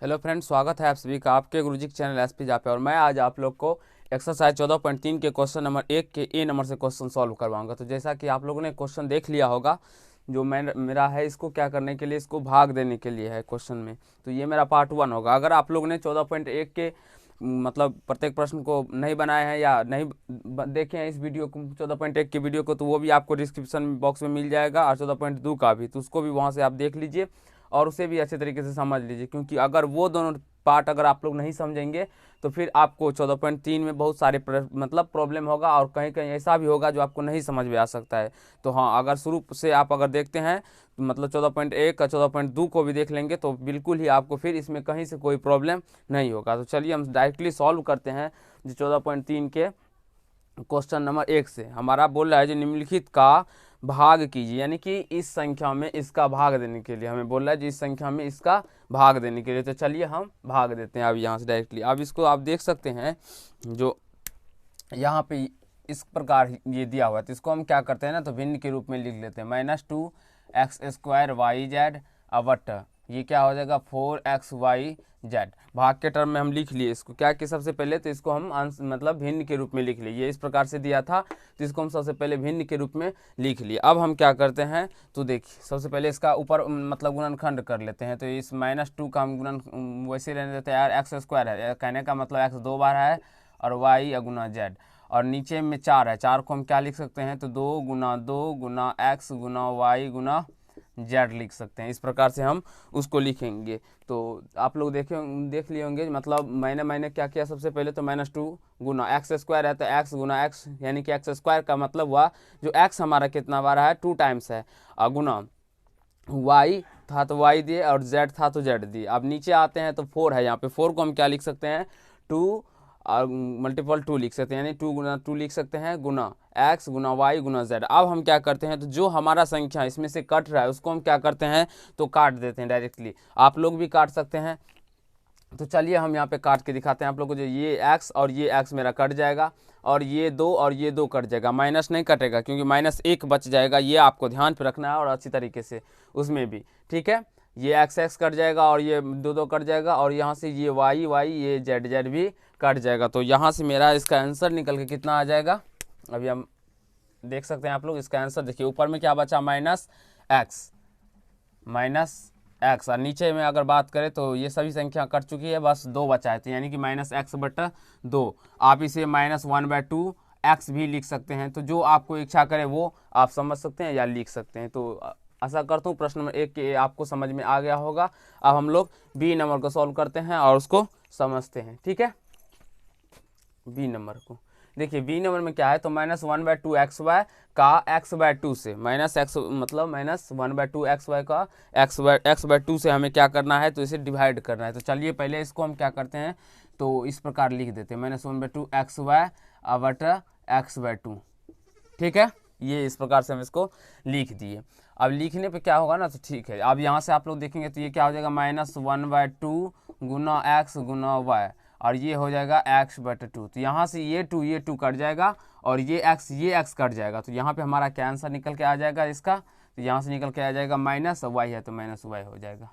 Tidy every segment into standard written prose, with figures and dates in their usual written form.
Hello friends, स्वागत है आप सभी का आपके गुरुजी के चैनल एसपी पे। और मैं आज आप लोग को एक्सरसाइज 14.3 के क्वेश्चन नंबर 1 के ए नंबर से क्वेश्चन सॉल्व करवाऊंगा। तो जैसा कि आप लोगों ने क्वेश्चन देख लिया होगा, जो मेरा है इसको क्या करने के लिए, इसको भाग देने के लिए है क्वेश्चन में। तो ये मेरा पार्ट 1 होगा। अगर आप लोगों ने 14.1 के मतलब प्रत्येक प्रश्न को नहीं बनाए हैं या नहीं देखे हैं इस वीडियो को, 14.1 के वीडियो को, तो वो भी आपको डिस्क्रिप्शन बॉक्स में मिल जाएगा, और 14.2 का भी, तो उसको भी वहाँ से आप देख लीजिए और उसे भी अच्छे तरीके से समझ लीजिए। क्योंकि अगर वो दोनों पार्ट अगर आप लोग नहीं समझेंगे तो फिर आपको 14.3 में बहुत सारे मतलब प्रॉब्लम होगा, और कहीं कहीं ऐसा भी होगा जो आपको नहीं समझ में आ सकता है। तो हाँ, अगर शुरू से आप अगर देखते हैं तो मतलब 14.1 का 14.2 को भी देख लेंगे तो बिल्कुल ही आपको फिर इसमें कहीं से कोई प्रॉब्लम नहीं होगा। तो चलिए हम डायरेक्टली सॉल्व करते हैं जो 14.3 के क्वेश्चन नंबर 1 से। हमारा बोल रहा है जो निम्नलिखित का भाग कीजिए, यानी कि इस संख्या में इसका भाग देने के लिए हमें बोल रहा है जी, इस संख्या में इसका भाग देने के लिए। तो चलिए हम भाग देते हैं अब यहाँ से डायरेक्टली। अब इसको आप देख सकते हैं जो यहाँ पे इस प्रकार ये दिया हुआ है, तो इसको हम क्या करते हैं ना, तो भिन्न के रूप में लिख लेते हैं। -2x² YZ अवट ये क्या हो जाएगा 4xyz। भाग के टर्म में हम लिख लिए इसको क्या कि सबसे पहले तो इसको हम अंश मतलब भिन्न के रूप में लिख लिए। ये इस प्रकार से दिया था तो इसको हम सबसे पहले भिन्न के रूप में लिख लिए। अब हम क्या करते हैं तो देखिए, सबसे पहले इसका ऊपर मतलब गुणनखंड कर लेते हैं। तो इस -2 का हम गुणन वैसे रहने देते हैं यार, x² है, कहने का मतलब x 2 बार है और y गुना z, और नीचे में 4 है। 4 को हम क्या लिख सकते हैं तो 2 गुना 2 गुना x गुना y गुना जेड लिख सकते हैं। इस प्रकार से हम उसको लिखेंगे। तो आप लोग देख लिए होंगे, मतलब मैंने क्या किया, सबसे पहले तो -2 गुना x² है तो x गुना x, यानी कि x² का मतलब हुआ जो x हमारा कितना बार है 2 टाइम्स है, और गुना y था तो y दिए और z था तो z दिए। अब नीचे आते हैं तो 4 है, यहाँ पे 4 को हम क्या लिख सकते हैं 2 और मल्टीपल 2 लिख सकते हैं, यानी 2 गुना 2 लिख सकते हैं गुना x गुना y गुना z। अब हम क्या करते हैं तो जो हमारा संख्या इसमें से कट रहा है उसको हम क्या करते हैं तो काट देते हैं डायरेक्टली। आप लोग भी काट सकते हैं। तो चलिए हम यहाँ पे काट के दिखाते हैं आप लोग को। जो ये x और ये x मेरा कट जाएगा, और ये 2 और ये 2 कट जाएगा, माइनस नहीं कटेगा क्योंकि -1 बच जाएगा। ये आपको ध्यान पे रखना है और अच्छी तरीके से उसमें भी, ठीक है। ये x कट जाएगा और ये 2 कट जाएगा, और यहाँ से ये y ये z भी कट जाएगा। तो यहाँ से मेरा इसका आंसर निकल के कितना आ जाएगा, अभी हम देख सकते हैं आप लोग। इसका आंसर देखिए, ऊपर में क्या बचा -x, और नीचे में अगर बात करें तो ये सभी संख्या कट चुकी है, बस 2 बचा है। तो यानी कि -x/2। आप इसे -1/2 x भी लिख सकते हैं। तो जो आपको इच्छा करे वो आप समझ सकते हैं या लिख सकते हैं। तो आशा करता हूँ प्रश्न नंबर 1 के आपको समझ में आ गया होगा। अब हम लोग बी नंबर को सॉल्व करते हैं और उसको समझते हैं, ठीक है। बी नंबर को देखिए, बी नंबर में क्या है तो -1/2 xy का x/2 से -x मतलब -1/2 xy का x/2 से हमें क्या करना है तो इसे डिवाइड करना है। तो चलिए पहले इसको हम क्या करते हैं तो इस प्रकार लिख देते हैं -1/2 xy बटा x/2, ठीक है। ये इस प्रकार से हम इसको लिख दिए। अब लिखने पे क्या होगा ना तो ठीक है, अब यहाँ से आप लोग देखेंगे तो ये क्या हो जाएगा -1/2 गुना x गुना y, और ये हो जाएगा x/2। तो यहाँ से ये 2 कट जाएगा और ये x कट जाएगा। तो यहाँ पे हमारा क्या आंसर निकल के आ जाएगा इसका, तो यहाँ से निकल के आ जाएगा -y है तो -y हो जाएगा।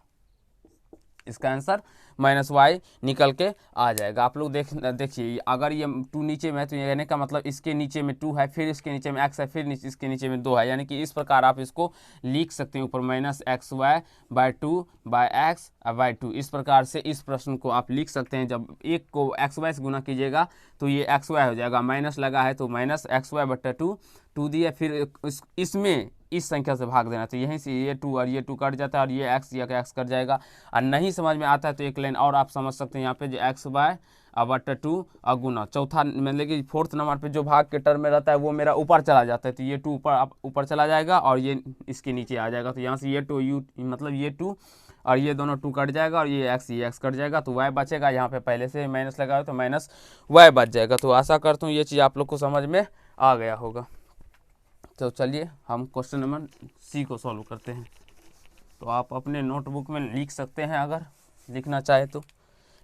इसका आंसर -y निकल के आ जाएगा। आप लोग देखिए, अगर ये 2 नीचे में है तो ये कहने का मतलब इसके नीचे में 2 है, फिर इसके नीचे में x है, फिर इसके नीचे में 2 है, यानी कि इस प्रकार आप इसको लिख सकते हैं ऊपर -xy/2/x/2। इस प्रकार से इस प्रश्न को आप लिख सकते हैं। जब एक को xy से गुना कीजिएगा तो ये xy हो जाएगा, माइनस लगा है तो -xy/2 2 दिए, फिर इसमें इस संख्या से भाग देना। तो यहीं से ये 2 और ये 2 कट जाता है और ये x कट जाएगा। और नहीं समझ में आता है तो एक लाइन और आप समझ सकते हैं यहाँ पे, जो xy/2 और गुना चौथा मतलब कि 4th नंबर पे जो भाग के टर्म में रहता है वो मेरा ऊपर चला जाता है। तो ये 2 ऊपर चला जाएगा और ये इसके नीचे आ जाएगा। तो यहाँ से ये 2 मतलब ये 2 और ये दोनों 2 कट जाएगा, और ये x कट जाएगा तो y बचेगा। यहाँ पे पहले से माइनस लगा तो -y बच जाएगा। तो आशा करता हूँ ये चीज़ आप लोग को समझ में आ गया होगा। तो चलिए हम क्वेश्चन नंबर सी को सॉल्व करते हैं। तो आप अपने नोटबुक में लिख सकते हैं अगर लिखना चाहे तो,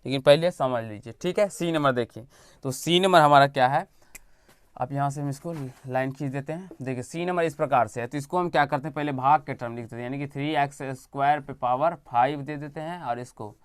लेकिन पहले समझ लीजिए, ठीक है। सी नंबर देखिए, तो सी नंबर हमारा क्या है, अब यहाँ से हम इसको लाइन खींच देते हैं। देखिए सी नंबर इस प्रकार से है, तो इसको हम क्या करते हैं पहले भाग के टर्म लिख देते हैं, यानी कि 3x² पे पावर 5 दे देते हैं, और इसको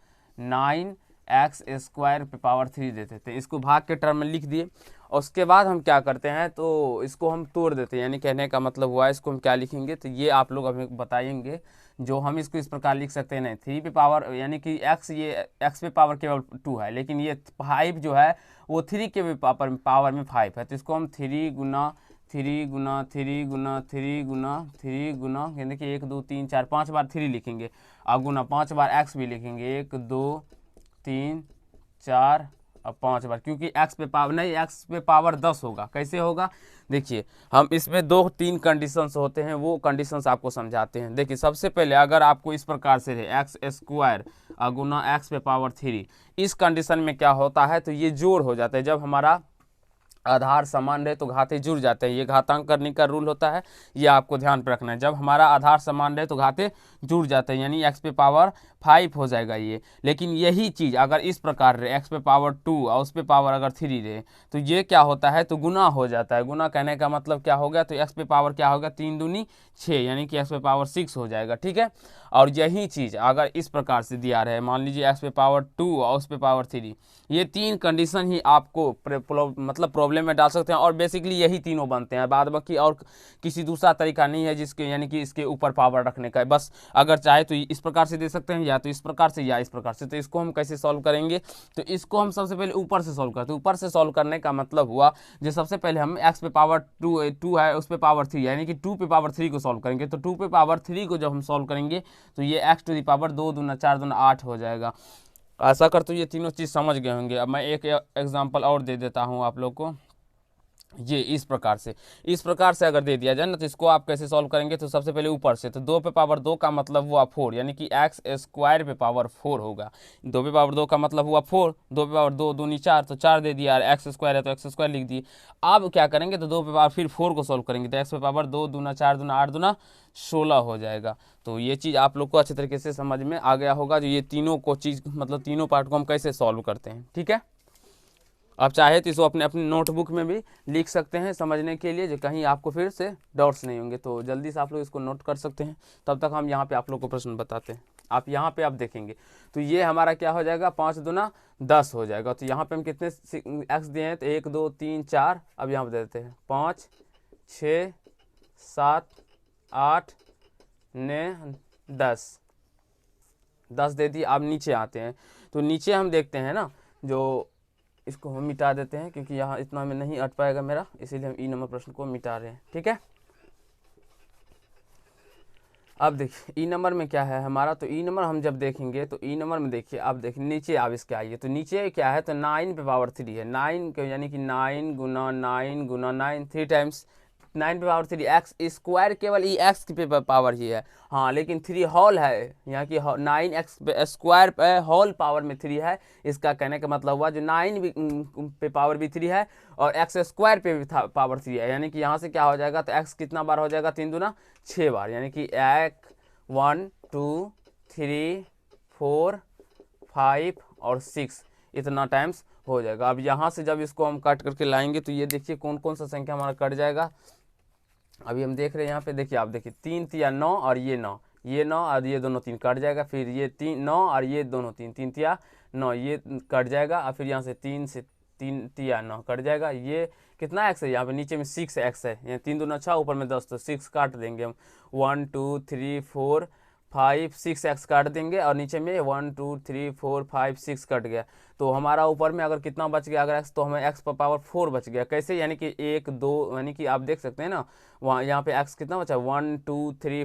9x² पे पावर 3 देते थे। इसको भाग के टर्म में लिख दिए और उसके बाद हम क्या करते हैं तो इसको हम तोड़ देते हैं, यानी कहने का मतलब हुआ इसको हम क्या लिखेंगे तो ये आप लोग हमें बताएंगे। जो हम इसको इस प्रकार लिख सकते हैं, नहीं 3 पे पावर यानी कि x, ये x पे पावर केवल 2 है, लेकिन ये 5 जो है वो 3 के भी पावर में 5 है। तो इसको हम 3 गुना 3 गुना 3 गुना 3 गुना 3 गुना यानी कि 1 2 3 4 5 बार 3 लिखेंगे और गुना 5 बार x भी लिखेंगे, 1 2 3 4 और 5 बार, क्योंकि x पे पावर नहीं, x पे पावर 10 होगा। कैसे होगा देखिए, हम इसमें 2-3 कंडीशंस होते हैं, वो कंडीशंस आपको समझाते हैं। देखिए सबसे पहले अगर आपको इस प्रकार से है x² गुना x पे पावर 3, इस कंडीशन में क्या होता है तो ये जोड़ हो जाता है। जब हमारा आधार समान रहे तो घाते जुड़ जाते हैं, ये घातांक करने का रूल होता है, ये आपको ध्यान पर रखना है। जब हमारा आधार समान रहे तो घाते जुड़ जाते हैं, यानी x पे पावर 5 हो जाएगा ये। लेकिन यही चीज़ अगर इस प्रकार रहे x पे पावर 2 और उस पे पावर अगर 3 रहे तो ये क्या होता है तो गुना हो जाता है। गुना कहने का मतलब क्या हो गया तो x पे पावर क्या होगा 3 दूनी 6, यानी कि x पे पावर 6 हो जाएगा, ठीक है। और यही चीज़ अगर इस प्रकार से दिया रहे, मान लीजिए x पे पावर 2 और उस पे पावर 3, ये 3 कंडीशन ही आपको मतलब प्रॉब्लम में डाल सकते हैं और बेसिकली यही तीनों बनते हैं। बाद बाकी और किसी दूसरा तरीका नहीं है जिसके यानी कि इसके ऊपर पावर रखने का है। बस अगर चाहे तो इस प्रकार से दे सकते हैं, या तो इस प्रकार से या इस प्रकार से। तो इसको हम कैसे सॉल्व करेंगे तो इसको हम सबसे पहले ऊपर से सॉल्व करते हैं। ऊपर से सॉल्व करने का मतलब हुआ जो सबसे पहले हम x पे पावर 2 है उस पे पावर 3 यानी कि 2 पे पावर 3 को सॉल्व करेंगे। तो 2 पे पावर 3 को जब हम सॉल्व करेंगे तो ये x टू दी पावर 2 दूना 4 दूना 8 हो जाएगा। आशा करता हूँ ये तीनों चीज़ समझ गए होंगे। अब मैं एक एग्जांपल और दे देता हूँ आप लोग को। ये इस प्रकार से अगर दे दिया जाए ना तो इसको आप कैसे सॉल्व करेंगे तो सबसे पहले ऊपर से, तो 2 पे पावर 2 का मतलब हुआ 4, यानी कि x² पे पावर 4 होगा। 2 पे पावर 2 का मतलब हुआ 4, 2 पे पावर 2 दूनी 4, तो 4 दे दिया, x² है तो x² लिख दिए। अब क्या करेंगे तो 2 पे पावर फिर 4 को सॉल्व करेंगे, तो x पे पावर 2 दूना 4 दूना 8 दूना 16 हो जाएगा। तो ये चीज़ आप लोग को अच्छे तरीके से समझ में आ गया होगा, जो ये तीनों को चीज़ मतलब तीनों पार्ट को हम कैसे सॉल्व करते हैं, ठीक है। आप चाहे तो इसको अपने अपनी नोटबुक में भी लिख सकते हैं समझने के लिए, जो कहीं आपको फिर से डाउट्स नहीं होंगे तो जल्दी से आप लोग इसको नोट कर सकते हैं। तब तक हम यहाँ पे आप लोग को प्रश्न बताते हैं। आप यहाँ पे आप देखेंगे तो ये हमारा क्या हो जाएगा 5 दूना 10 हो जाएगा। तो यहाँ पे हम कितने x दिए हैं तो 1 2 3 4, अब यहाँ पे दे देते हैं 5 6 7 8 9 10 दे दी। अब नीचे आते हैं तो नीचे हम देखते हैं ना, जो इसको हम मिटा देते हैं क्योंकि यहाँ इतना में नहीं अट पाएगा मेरा, इसीलिए हम ई नंबर प्रश्न को मिटा रहे हैं, ठीक है। अब देखिए ई नंबर में क्या है हमारा, तो ई नंबर हम जब देखेंगे तो ई नंबर में देखिए, अब देखिए नीचे आप इसके आइए तो नीचे क्या है तो 9 पे पावर 3 है। 9 यानी कि 9 गुना 9 गुना 9, 3 टाइम्स 9 पे पावर 3, x² केवल ई x पे पावर ही है, हाँ, लेकिन 3 होल है, यहाँ की 9x² पे होल पावर में 3 है। इसका कहने का मतलब हुआ जो 9 पे पावर भी 3 है और x² पे भी पावर 3 है, यानी कि यहाँ से क्या हो जाएगा तो x कितना बार हो जाएगा 3 दूना 6 बार, यानी कि 1 2 3 4 5 और 6 इतना टाइम्स हो जाएगा। अब यहाँ से जब इसको हम काट करके लाएंगे तो ये देखिए कौन कौन सा संख्या हमारा कट जाएगा। अभी हम देख रहे हैं यहाँ पे, देखिए आप देखिए 3 तिया 9 और ये 9, ये 9 और ये दोनों 3 कट जाएगा, फिर ये 3 9 और ये दोनों 3, 3 तिया 9 ये कट जाएगा, और फिर यहाँ से 3 तिया 9 कट जाएगा। ये कितना एक्स है यहाँ पे नीचे में 6x है, यहाँ 3 दूना 6 ऊपर में 10, तो 6 काट देंगे हम, 1 2 3 4 5 6x काट देंगे और नीचे में 1 2 3 4 5 6 कट गया। तो हमारा ऊपर में अगर कितना बच गया अगर x, तो हमें x पर पावर 4 बच गया। कैसे, यानी कि 1 2 यानी कि आप देख सकते हैं ना वहाँ यहाँ पे x कितना बचा 1 2 3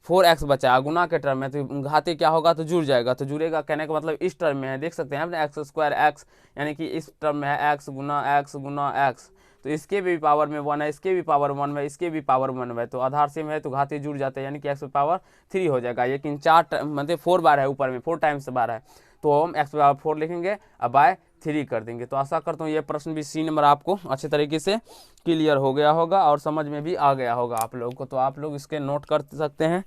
4x बचा गुना के टर्म में, तो घाते क्या होगा तो जुड़ जाएगा, तो जुड़ेगा कहने का मतलब इस टर्म में है, देख सकते हैं आपने x² x, यानी कि इस टर्म में है x गुना x, तो इसके भी पावर में 1 है, इसके भी पावर 1 है, इसके भी पावर 1 है, तो आधार सेम है तो घाते जुड़ जाते हैं, यानी कि x पे पावर 3 हो जाएगा। लेकिन 4 मतलब 4 बार है, ऊपर में 4 टाइम्स बार है, तो हम x पे पावर 4 लिखेंगे अब बाय 3 कर देंगे। तो आशा करता हूँ ये प्रश्न भी सी नंबर आपको अच्छे तरीके से क्लियर हो गया होगा और समझ में भी आ गया होगा आप लोगों को, तो आप लोग इसके नोट कर सकते हैं।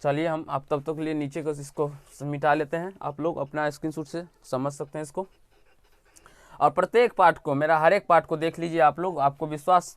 चलिए हम आप तब तक के लिए नीचे को इसको मिटा लेते हैं, आप लोग अपना स्क्रीनशॉट से समझ सकते हैं इसको। और प्रत्येक पार्ट को, मेरा हर एक पार्ट को देख लीजिए आप लोग, आपको विश्वास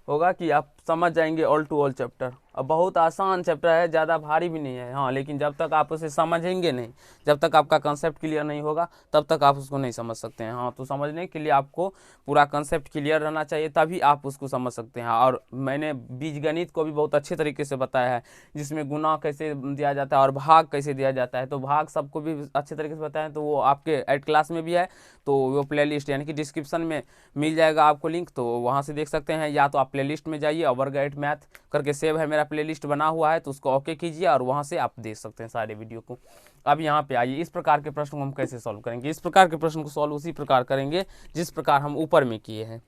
होगा कि आप समझ जाएंगे ऑल टू ऑल चैप्टर। अब बहुत आसान चैप्टर है, ज़्यादा भारी भी नहीं है, हाँ, लेकिन जब तक आप उसे समझेंगे नहीं, जब तक आपका कंसेप्ट क्लियर नहीं होगा तब तक आप उसको नहीं समझ सकते हैं। हाँ, तो समझने के लिए आपको पूरा कंसेप्ट क्लियर रहना चाहिए, तभी आप उसको समझ सकते हैं। और मैंने बीजगणित को भी बहुत अच्छे तरीके से बताया है, जिसमें गुना कैसे दिया जाता है और भाग कैसे दिया जाता है, तो भाग सबको भी अच्छे तरीके से बताया है, तो वो आपके एड क्लास में भी है, तो वो प्लेलिस्ट यानी कि डिस्क्रिप्शन में मिल जाएगा आपको लिंक, तो वहाँ से देख सकते हैं। या तो आप प्लेलिस्ट में जाइए, वर्ग 8 मैथ करके सेव है मेरा प्लेलिस्ट बना हुआ है, तो उसको ओके कीजिए और वहाँ से आप देख सकते हैं सारे वीडियो को। अब यहाँ पे आइए, इस प्रकार के प्रश्न को हम कैसे सॉल्व करेंगे। इस प्रकार के प्रश्न को सॉल्व उसी प्रकार करेंगे जिस प्रकार हम ऊपर में किए हैं।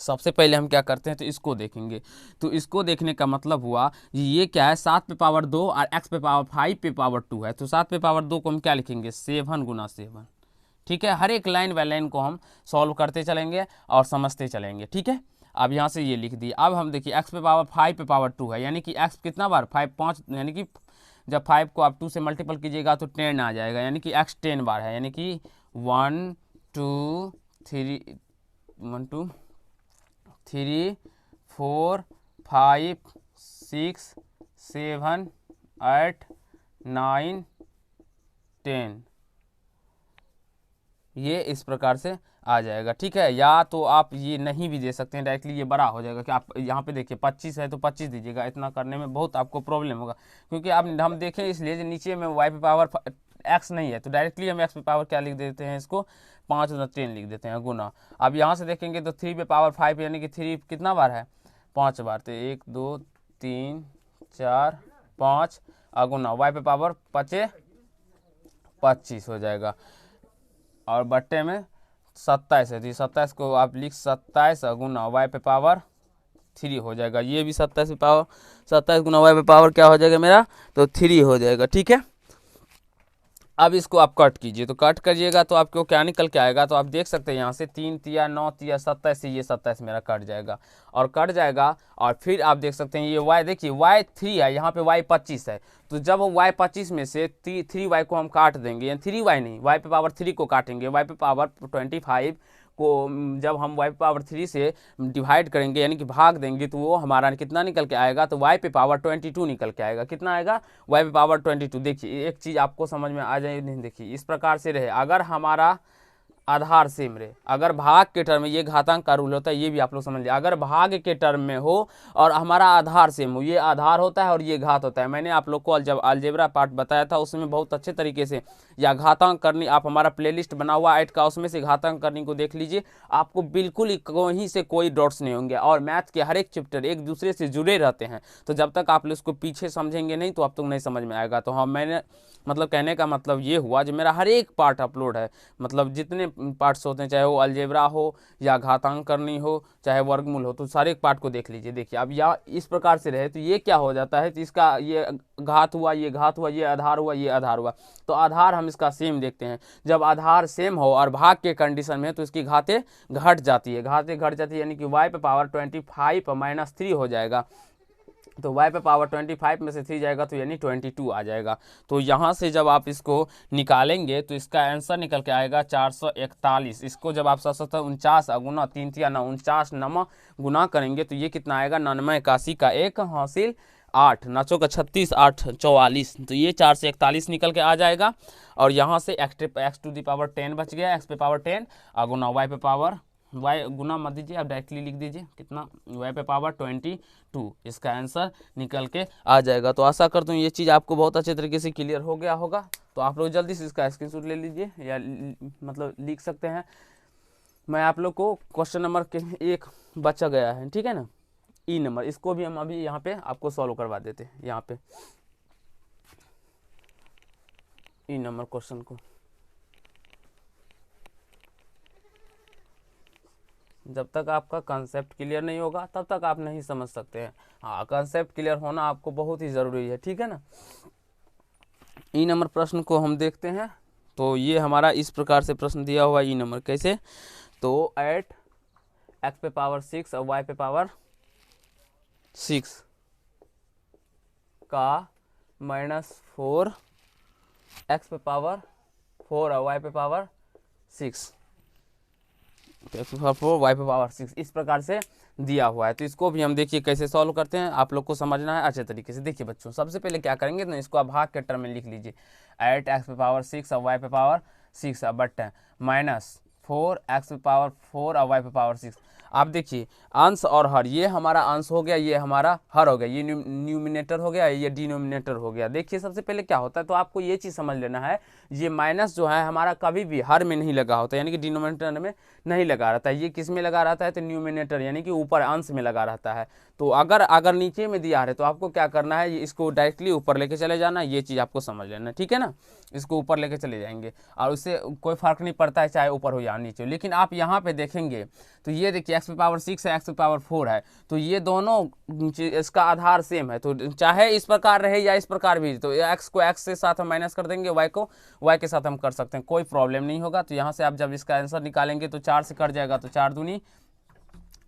सबसे पहले हम क्या करते हैं, तो इसको देखेंगे। तो इसको देखने का मतलब हुआ ये क्या है, 7 पे पावर 2 और x पे पावर 5 पे पावर 2 है, तो 7 पे पावर 2 को हम क्या लिखेंगे, 7 गुना 7। ठीक है, हर एक लाइन बाय लाइन को हम सॉल्व करते चलेंगे और समझते चलेंगे। ठीक है, अब यहाँ से ये लिख दिए। अब हम देखिए x पे पावर 5 पे पावर 2 है, यानी कि x कितना बार 5 5, यानी कि जब 5 को आप 2 से मल्टीपल कीजिएगा तो 10 आ जाएगा, यानी कि x 10 बार है, यानी कि 1 2 3 1 2 3 4 5 6 7 8 9 10, ये इस प्रकार से आ जाएगा। ठीक है, या तो आप ये नहीं भी दे सकते हैं, डायरेक्टली ये बड़ा हो जाएगा कि आप यहाँ पे देखिए 25 है तो 25 दीजिएगा, इतना करने में बहुत आपको प्रॉब्लम होगा, क्योंकि आप हम देखें इसलिए जो नीचे में y पे पावर x नहीं है, तो डायरेक्टली हम x पे पावर क्या लिख देते हैं, इसको 5 गुना 10 लिख देते हैं गुना। अब यहाँ से देखेंगे तो 3 पे पावर 5 यानी कि 3 कितना बार है, 5 बार, तो 1 2 3 4 5 गुना y पे पावर 25 हो जाएगा, और बट्टे में 27 है, तो 27 को आप लिख 27 गुना y पे पावर 3 हो जाएगा। ये भी 27 पे पावर 27 गुना y पे पावर क्या हो जाएगा मेरा, तो 3 हो जाएगा। ठीक है, अब इसको आप कट कीजिए, तो कट करिएगा तो आपको क्या निकल के आएगा, तो आप देख सकते हैं यहाँ से 3 तिया 9 तिया 27 से ये 27 मेरा कट जाएगा और कट जाएगा। और फिर आप देख सकते हैं ये y, देखिए y 3 है, यहाँ पे y 25 है, तो जब y 25 में से 3y को हम काट देंगे, यानी 3y नहीं, y पे पावर 3 को काटेंगे, y पे पावर 25 को जब हम y पे पावर 3 से डिवाइड करेंगे यानी कि भाग देंगे, तो वो हमारा कितना निकल के आएगा, तो y पे पावर 22 निकल के आएगा। कितना आएगा, y पे पावर 22। देखिए एक चीज़ आपको समझ में आ जाए नहीं, देखिए इस प्रकार से रहे, अगर हमारा आधार सेम रहे, अगर भाग के टर्म में ये घातांक का रूल होता है, ये भी आप लोग समझ लिया, अगर भाग के टर्म में हो और हमारा आधार सेम हो, ये आधार होता है और ये घात होता है। मैंने आप लोग को जब अलजेब्रा पार्ट बताया था उसमें बहुत अच्छे तरीके से, या घातांक करनी, आप हमारा प्लेलिस्ट बना हुआ 8 का, उसमें से घातांक करनी को देख लीजिए, आपको बिल्कुल ही कहीं से कोई डॉट्स नहीं होंगे, और मैथ के हर एक चैप्टर एक दूसरे से जुड़े रहते हैं, तो जब तक आप इसको पीछे समझेंगे नहीं तो आप तो नहीं समझ में आएगा। तो हाँ, मैंने मतलब कहने का मतलब ये हुआ जो मेरा हर एक पार्ट अपलोड है, मतलब जितने पार्ट्स होते हैं, चाहे वो अलजेब्रा हो या घातांक करनी हो चाहे वर्गमूल हो, तो सारे पार्ट को देख लीजिए। देखिए अब या इस प्रकार से रहे तो ये क्या हो जाता है, तो इसका ये घात हुआ, ये घात हुआ, ये आधार हुआ, ये आधार हुआ, तो आधार हम इसका सेम देखते हैं। जब आधार सेम हो और भाग के कंडीशन में तो इसकी घातें घट जाती है, घातें घट जाती है, यानी कि y पे पावर 25 माइनस 3 हो जाएगा, तो y पे पावर 25 में से 3 जाएगा तो यानी 22 आ जाएगा। तो यहाँ से जब आप इसको निकालेंगे तो इसका आंसर निकल के आएगा 441। इसको जब आप 749 गुना 3 तिया 9 49 नमा गुना करेंगे तो ये कितना आएगा, 99 81 का 1 हासिल 8 नाचों का 36 8 44, तो ये 441 निकल के आ जाएगा। और यहाँ से x टू दी पावर 10 बच गया, x पे पावर 10 गुना y पे पावर, y गुना मत दीजिए, आप डायरेक्टली लिख दीजिए कितना, y पे पावर 22, इसका आंसर निकल के आ जाएगा। तो आशा करता हूँ ये चीज़ आपको बहुत अच्छे तरीके से क्लियर हो गया होगा। तो आप लोग जल्दी से इसका स्क्रीनशॉट ले लीजिए या मतलब लिख सकते हैं। मैं आप लोग को क्वेश्चन नंबर के एक बचा गया है, ठीक है ना, ई नंबर, इसको भी हम अभी यहाँ पे आपको सॉल्व करवा देते हैं। यहाँ पे ई नंबर क्वेश्चन को जब तक आपका कंसेप्ट क्लियर नहीं होगा तब तक आप नहीं समझ सकते हैं। हाँ, कंसेप्ट क्लियर होना आपको बहुत ही ज़रूरी है, ठीक है ना। ई नंबर प्रश्न को हम देखते हैं। तो ये हमारा इस प्रकार से प्रश्न दिया हुआ ई नंबर कैसे, तो 8 x पे पावर 6 और y पे पावर 6 का -4 x पे पावर 4 और y पे पावर 6 तो एक्स पावर 4 वाई पे पावर 6 इस प्रकार से दिया हुआ है। तो इसको भी हम देखिए कैसे सॉल्व करते हैं, आप लोग को समझना है अच्छे तरीके से। देखिए बच्चों, सबसे पहले क्या करेंगे ना, इसको आप भाग के टर्म में लिख लीजिए। 8 एक्स पे पावर 6 और वाई पे पावर 6 बट माइनस 4 एक्स पे पावर 4 और वाई पे पावर 6। आप देखिए अंश और हर, ये हमारा अंश हो गया, ये हमारा हर हो गया, ये न्यूमिनेटर हो गया, ये डिनोमिनेटर हो गया। देखिए सबसे पहले क्या होता है, तो आपको ये चीज़ समझ लेना है, ये माइनस जो है हमारा कभी भी हर में नहीं लगा होता है, यानी कि डिनोमिनेटर में नहीं लगा रहता है। ये किस में लगा रहता है, तो न्यूमिनेटर यानी कि ऊपर अंश में लगा रहता है। तो अगर नीचे में दिया है तो आपको क्या करना है, इसको डायरेक्टली ऊपर लेके चले जाना, ये चीज़ आपको समझ लेना, ठीक है ना। इसको ऊपर लेके चले जाएंगे और उससे कोई फर्क नहीं पड़ता है चाहे ऊपर हो या नीचे। लेकिन आप यहाँ पे देखेंगे तो ये देखिए एक्स पे पावर 6 है, एक्स पे पावर 4 है, तो ये दोनों इसका आधार सेम है। तो चाहे इस प्रकार रहे या इस प्रकार भी, तो एक्स को एक्स के साथ हम माइनस कर देंगे, वाई को वाई के साथ हम कर सकते हैं, कोई प्रॉब्लम नहीं होगा। तो यहाँ से आप जब इसका आंसर निकालेंगे तो 4 से कट जाएगा, तो 4 दूनी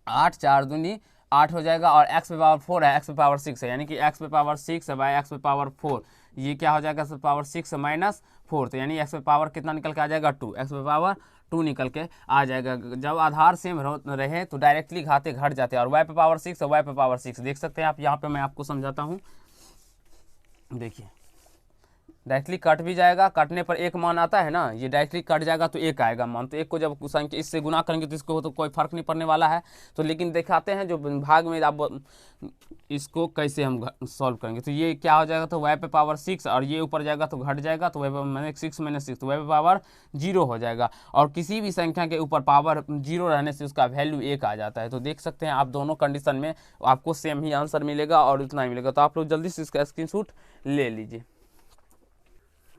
8, 4 दूनी 8 हो जाएगा। और एक्स पे पावर 4 है, एक्स पे पावर 6 है, यानी कि एक्स पे पावर 6 है बाय एक्स पे पावर 4, ये क्या हो जाएगा, एक्स पे पावर 6 माइनस 4, तो यानी एक्स पे पावर कितना निकल के आ जाएगा 2, एक्स पे पावर 2 निकल के आ जाएगा। जब आधार सेम रहे तो डायरेक्टली घाते घट जाते हैं। और वाई पे पावर 6 और वाई पे पावर 6 देख सकते हैं आप, यहाँ पे मैं आपको समझाता हूँ। देखिए डायरेक्टली कट भी जाएगा, कटने पर एक मान आता है ना, ये डायरेक्टली कट जाएगा तो एक आएगा मान। तो एक को जब संख्या इससे गुना करेंगे तो इसको तो कोई फर्क नहीं पड़ने वाला है। तो लेकिन दिखाते हैं जो भाग में आप इसको कैसे हम सॉल्व करेंगे। तो ये क्या हो जाएगा, तो वाई पे पावर 6 और ये ऊपर जाएगा तो घट जाएगा, तो वाई पे 6 माइनस 6 तो वाई पे पावर 0 हो जाएगा। और किसी भी संख्या के ऊपर पावर 0 रहने से उसका वैल्यू 1 आ जाता है। तो देख सकते हैं आप दोनों कंडीशन में आपको सेम ही आंसर मिलेगा और उतना ही मिलेगा। तो आप लोग जल्दी से इसका स्क्रीनशॉट ले लीजिए।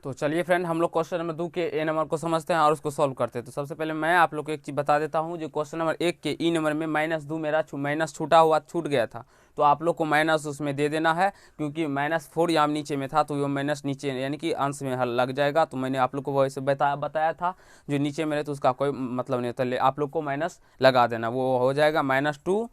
तो चलिए फ्रेंड, हम लोग क्वेश्चन नंबर 2 के ए नंबर को समझते हैं और उसको सॉल्व करते हैं। तो सबसे पहले मैं आप लोग को एक चीज़ बता देता हूँ, जो क्वेश्चन नंबर 1 के ई नंबर में -2 मेरा माइनस छूट गया था, तो आप लोग को माइनस उसमें दे देना है, क्योंकि -4 यहाँ नीचे में था, तो वो माइनस नीचे यानी कि अंश में लग जाएगा। तो मैंने आप लोग को वैसे बताया था, जो नीचे में रहे तो उसका कोई मतलब नहीं होता, आप लोग को माइनस लगा देना, वो हो जाएगा -2।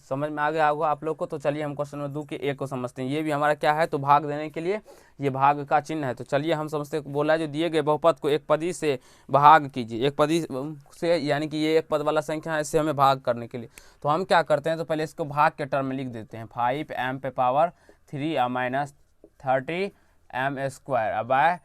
समझ में आ गया होगा आप लोग को। तो चलिए हम क्वेश्चन नंबर 2 के ए को समझते हैं। ये भी हमारा क्या है, तो भाग देने के लिए ये भाग का चिन्ह है। तो चलिए हम समझते बोला है, जो दिए गए बहुपद को एक पदी से भाग कीजिए, एक पदी से, यानी कि ये एक पद वाला संख्या है, इससे हमें भाग करने के लिए। तो हम क्या करते हैं, तो पहले इसको भाग के टर्म में लिख देते हैं। 5m पे power 3 minus 30m² bye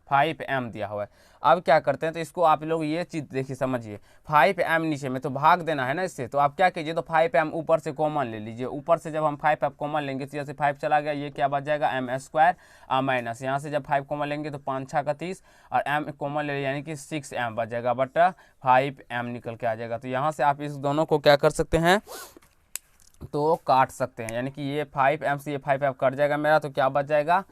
5m दिया हुआ है। अब क्या करते हैं, तो इसको आप लोग ये चीज़ देखिए समझिए, 5m नीचे में तो भाग देना है ना इससे, तो आप क्या कीजिए, तो 5m ऊपर से कॉमन ले लीजिए। ऊपर से जब हम 5 कॉमन लेंगे तो जैसे 5 चला गया, ये क्या बच जाएगा m² माइनस, यहाँ से जब 5 कॉमन लेंगे तो 5 6 का 30 और m कॉमन ले यानी कि 6m बच जाएगा, बट 5m निकल के आ जाएगा। तो यहाँ से आप इस दोनों को क्या कर सकते हैं, तो काट सकते हैं, यानी कि ये 5m से ये 5 कट जाएगा मेरा, तो क्या बच जाएगा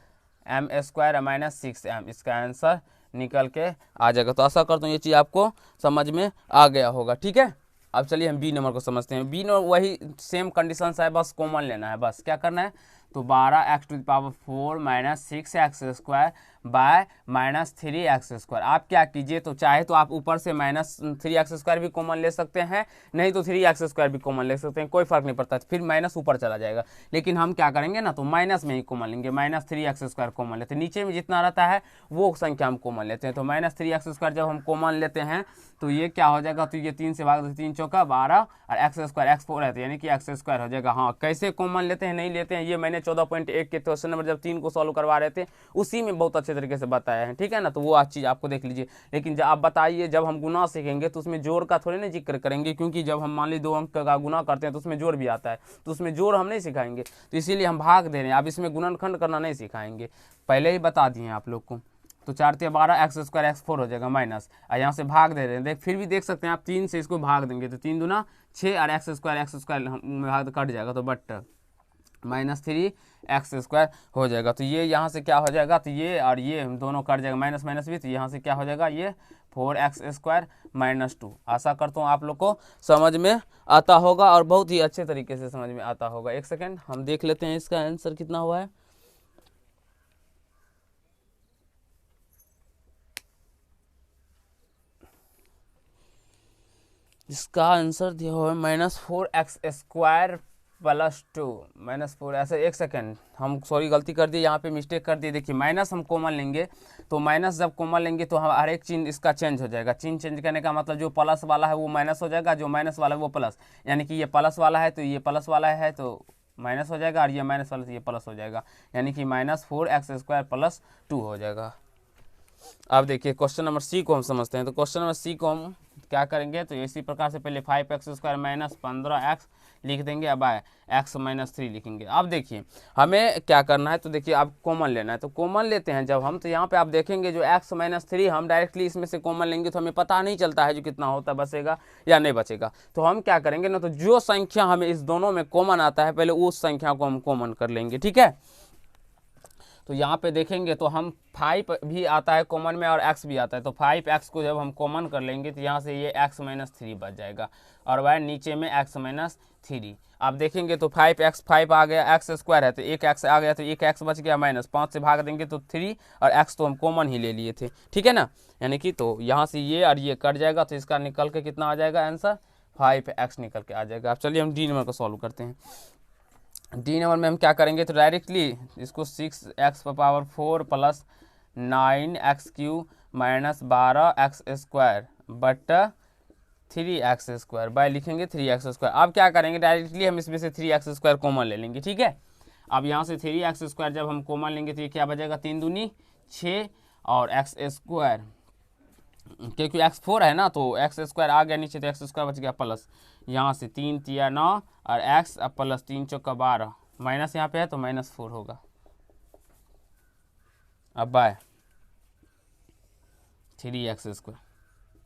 m² माइनस 6m, इसका आंसर निकल के आ जाएगा। तो आशा करता हूँ ये चीज़ आपको समझ में आ गया होगा, ठीक है। अब चलिए हम बी नंबर को समझते हैं। बी नंबर वही सेम कंडीशन है, बस कॉमन लेना है, बस क्या करना है, तो 12x⁴ minus 6x² bye -3x²। आप क्या कीजिए, तो चाहे तो आप ऊपर से -3x² भी कॉमन ले सकते हैं, नहीं तो 3x² भी कॉमन ले सकते हैं, कोई फर्क नहीं पड़ता, फिर माइनस ऊपर चला जाएगा। लेकिन हम क्या करेंगे ना, तो माइनस में ही कॉमन लेंगे, -3x² कॉमन लेते हैं, नीचे में जितना रहता है वो संख्या हम कॉमन लेते हैं। तो -3x² जब हम कॉमन लेते हैं तो ये क्या हो जाएगा, तो ये 3 से भाग दो, 3 चौका 12 और x² है, तो यानी कि x² हो जाएगा। हाँ, कैसे कॉमन लेते हैं नहीं लेते हैं, ये मैंने 14.1 के क्वेश्चन नंबर जब 3 को सॉल्व करवा रहे थे उसी में बहुत अच्छे तरीके से बताया है, ठीक है ना। तो वो आज चीज़ आपको देख लीजिए। लेकिन जब आप बताइए, जब हम गुना सीखेंगे तो उसमें जोड़ का थोड़ी ना जिक्र करेंगे, क्योंकि जब हम मान लीजिए 2 अंक का गुना करते हैं तो उसमें जोड़ भी आता है, तो उसमें जोड़ हम नहीं सिखाएंगे, तो इसीलिए हम भाग दे रहे हैं। अब इसमें गुणनखंड करना नहीं सिखाएंगे, पहले ही बता दिए आप लोग को। तो 4 × 12 x² x4 हो जाएगा माइनस, और यहाँ से भाग दे रहे हैं, फिर भी देख सकते हैं आप 3 से इसको भाग देंगे तो 3 दूना 6 और x² भाग कट जाएगा, तो बट -3x² हो जाएगा। तो ये यहाँ से क्या हो जाएगा, तो ये और ये दोनों कट जाएगा, माइनस माइनस भी, तो यहाँ से क्या हो जाएगा, ये 4x² - 2। आशा करता हूँ आप लोग को समझ में आता होगा और बहुत ही अच्छे तरीके से समझ में आता होगा। एक सेकेंड हम देख लेते हैं इसका आंसर कितना हुआ है। इसका आंसर दिया हुआ है -4x² +2 -4 ऐसे। एक सेकेंड, हम सॉरी गलती कर दिए, यहाँ पे मिस्टेक कर दिए। देखिए माइनस हम कॉमन लेंगे, तो माइनस जब कॉमन लेंगे तो हम हर एक चिन्ह इसका चेंज हो जाएगा। चिन्ह चेंज करने का मतलब जो प्लस वाला है वो माइनस हो जाएगा, जो माइनस वाला है वो प्लस। यानी कि ये प्लस वाला है तो ये प्लस वाला है तो माइनस हो जाएगा, और ये माइनस वाला तो ये प्लस हो जाएगा। यानी कि -4x² +2 हो जाएगा। अब देखिए क्वेश्चन नंबर सी को हम समझते हैं। तो क्वेश्चन नंबर सी को हम क्या करेंगे, तो इसी प्रकार से पहले 5x² -15x लिख देंगे, अब आए x -3 लिखेंगे। अब देखिए हमें क्या करना है, तो देखिए अब कॉमन लेना है, तो कॉमन लेते हैं जब हम, तो यहाँ पे आप देखेंगे जो x -3 हम डायरेक्टली इसमें से कॉमन लेंगे तो हमें पता नहीं चलता है जो कितना होता बचेगा या नहीं बचेगा। तो हम क्या करेंगे ना, तो जो संख्या हमें इस दोनों में कॉमन आता है पहले उस संख्या को हम कॉमन कर लेंगे, ठीक है। तो यहाँ पे देखेंगे तो हम 5 भी आता है कॉमन में और x भी आता है, तो 5x को जब हम कॉमन कर लेंगे तो यहाँ से ये x -3 बच जाएगा, और वह नीचे में x -3। आप देखेंगे तो 5 आ गया, x² है तो एक x आ गया, तो एक x बच गया, -5 से भाग देंगे तो 3, और x तो हम कॉमन ही ले लिए थे, ठीक है ना। यानी कि तो यहाँ से ये और ये कट जाएगा, तो इसका निकल के कितना आ जाएगा आंसर, 5x निकल के आ जाएगा। अब चलिए हम डी नंबर को सॉल्व करते हैं। डी नंबर में हम क्या करेंगे, तो डायरेक्टली इसको 6x⁴ + 9x³ -12x² but 3x² bye लिखेंगे 3x²। अब क्या करेंगे, डायरेक्टली हम इसमें से 3x² कॉमन ले लेंगे, ठीक है। अब यहाँ से 3x² जब हम कॉमन लेंगे तो ये क्या बचेगा, 3 दूनी 6 और x², क्योंकि x4 है ना तो x² आ गया नीचे, तो x² बच गया प्लस, यहाँ से 3 तिया 9 और x अब प्लस 3 चौका 12, माइनस यहाँ पे है तो -4 होगा। अब बाय 3x²,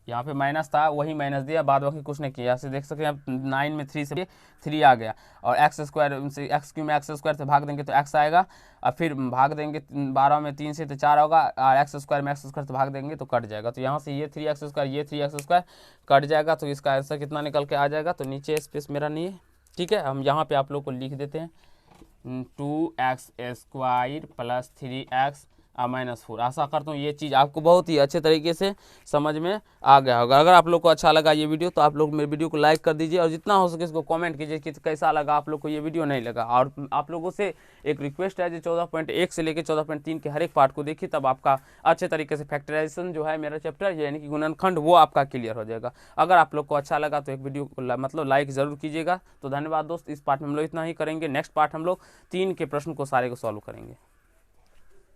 यहाँ पे माइनस था वही माइनस दिया, बाद बाकी कुछ नहीं किया। यहाँ से देख सकते हैं 9 में 3 से 3 आ गया, और x² से x³ में x² से भाग देंगे तो x आएगा, और फिर भाग देंगे 12 में 3 से तो 4 होगा, और x² में x² से भाग देंगे तो कट जाएगा। तो यहाँ से ये 3x² ये 3x² कट जाएगा, तो इसका आंसर कितना निकल के आ जाएगा, तो नीचे स्पेस मेरा नहीं है, ठीक है। हम यहाँ पर आप लोग को लिख देते हैं 2x² + 3x -4। आशा करता हूँ ये चीज़ आपको बहुत ही अच्छे तरीके से समझ में आ गया होगा। अगर आप लोग को अच्छा लगा ये वीडियो तो आप लोग मेरे वीडियो को लाइक कर दीजिए, और जितना हो सके इसको कमेंट कीजिए कि कैसा लगा आप लोग को ये वीडियो, नहीं लगा। और आप लोगों से एक रिक्वेस्ट है, जो 14.1 से लेकर 14.3 के हर एक पार्ट को देखिए, तब आपका अच्छे तरीके से फैक्टराइजेशन जो है मेरा चैप्टर यानी कि गुणनखंड वो आपका क्लियर हो जाएगा। अगर आप लोग को अच्छा लगा तो एक वीडियो को मतलब लाइक ज़रूर कीजिएगा। तो धन्यवाद दोस्त, इस पार्ट में हम लोग इतना ही करेंगे। नेक्स्ट पार्ट हम लोग 3 के प्रश्न को सारे को सॉल्व करेंगे।